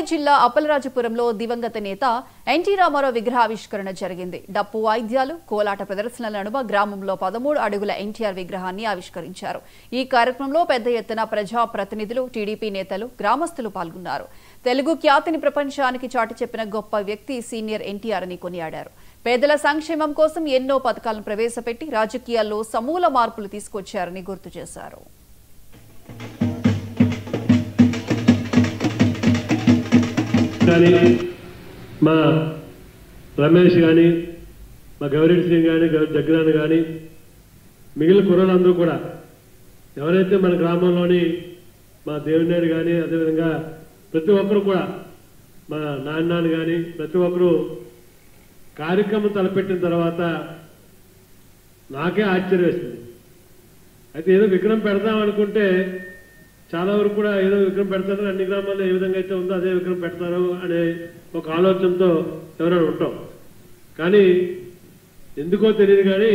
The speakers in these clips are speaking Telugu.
మెదక్ జిల్లా అప్పలరాజపురంలో దివంగత నేత ఎన్టీ రామారావు విగ్రహావిష్కరణ జరిగింది. డప్పు వాయిద్యాలు, కోలాట ప్రదర్శనల నడుమ గ్రామంలో 13 అడుగుల ఎన్టీఆర్ విగ్రహాన్ని ఆవిష్కరించారు. ఈ కార్యక్రమంలో పెద్ద ఎత్తున ప్రజాప్రతినిధులు, టీడీపీ నేతలు, గ్రామస్తులు పాల్గొన్నారు. తెలుగు ఖ్యాతిని ప్రపంచానికి చాటి చెప్పిన గొప్ప వ్యక్తి సీనియర్ ఎన్టీఆర్ అని కొనియాడారు. పేదల సంక్షేమం కోసం ఎన్నో పథకాలను ప్రవేశపెట్టి రాజకీయాల్లో సమూల మార్పులు తీసుకొచ్చారని గుర్తు చేశారు. మా రమేష్ కానీ, మా గౌరీ సింగ్ కానీ, జగ్రాన్ కానీ, మిగిలిన కుర్రలందరూ కూడా ఎవరైతే మన గ్రామంలోని మా దేవునాయుడు కానీ, అదేవిధంగా ప్రతి ఒక్కరు కూడా మా నాన్న కానీ ప్రతి ఒక్కరు కార్యక్రమం తలపెట్టిన తర్వాత నాకే ఆశ్చర్యం వేస్తుంది. అయితే ఏదో విగ్రహం పెడదాం అనుకుంటే చాలా వరకు కూడా ఏదో విగ్రహం పెడతారు, అన్ని గ్రామాల్లో ఏ విధంగా అయితే ఉందో అదే విగ్రహం పెడతారు అనే ఒక ఆలోచనతో ఎవరైనా ఉంటాం. కానీ ఎందుకో తెలియదు కానీ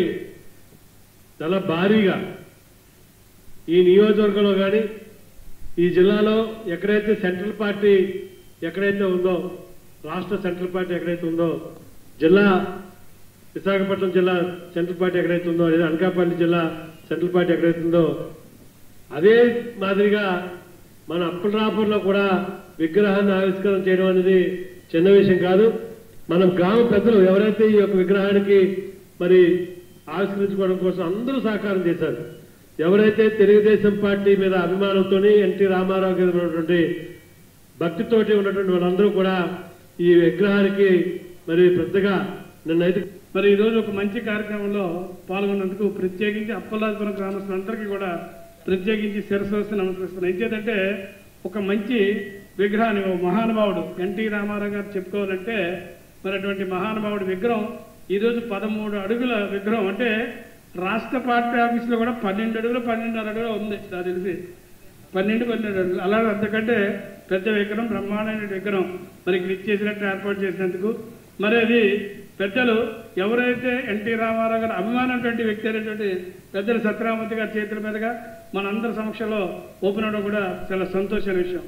చాలా భారీగా ఈ నియోజకవర్గంలో కానీ ఈ జిల్లాలో ఎక్కడైతే సెంట్రల్ పార్టీ ఎక్కడైతే ఉందో, రాష్ట్ర సెంట్రల్ పార్టీ ఎక్కడైతే ఉందో, జిల్లా విశాఖపట్నం జిల్లా సెంట్రల్ పార్టీ ఎక్కడైతే ఉందో, లేదా అనకాపల్లి జిల్లా సెంట్రల్ పార్టీ ఎక్కడైతే ఉందో, అదే మాదిరిగా మన అప్పలరాపూర్లో కూడా విగ్రహాన్ని ఆవిష్కరణ చేయడం అనేది చిన్న విషయం కాదు. మనం గ్రామ పెద్దలు ఎవరైతే ఈ యొక్క విగ్రహానికి మరి ఆవిష్కరించుకోవడం కోసం అందరూ సహకారం చేశారు. ఎవరైతే తెలుగుదేశం పార్టీ మీద అభిమానంతో, ఎన్టీ రామారావు గారి ఉన్నటువంటి భక్తితోటి ఉన్నటువంటి వాళ్ళందరూ కూడా ఈ విగ్రహానికి మరి పెద్దగా నిన్నైతే మరి ఈరోజు ఒక మంచి కార్యక్రమంలో పాల్గొన్నందుకు ప్రత్యేకించి అప్పలరాజపురం గ్రామస్తులందరికీ కూడా ప్రత్యేకించి శిరస్సు నమస్కరిస్తున్నాను. ఏంటంటే ఒక మంచి విగ్రహాన్ని, ఓ మహానుభావుడు ఎన్టీ రామారావు గారు చెప్పుకోవాలంటే మరి అటువంటి మహానుభావుడి విగ్రహం ఈరోజు 13 అడుగుల విగ్రహం, అంటే రాష్ట్ర పార్టీ ఆఫీసులో కూడా 12 అడుగులు 12.5 అడుగులు ఉంది నాకు తెలిసి, 12 అడుగులు. అలాగే అంతకంటే పెద్ద విగ్రహం, బ్రహ్మాండమైన విగ్రహం మరి ఇక్కడ ఇచ్చేసినట్టు ఏర్పాటు చేసినందుకు మరి అది పెద్దలు ఎవరైతే ఎన్టీ రామారావు గారు అభిమానటువంటి వ్యక్తి అయినటువంటి పెద్దలు సత్యరామూర్తి గారి చేతుల మీదుగా మనందరి సమక్షంలో ఓపెన్ అవడం కూడా చాలా సంతోషమైన విషయం.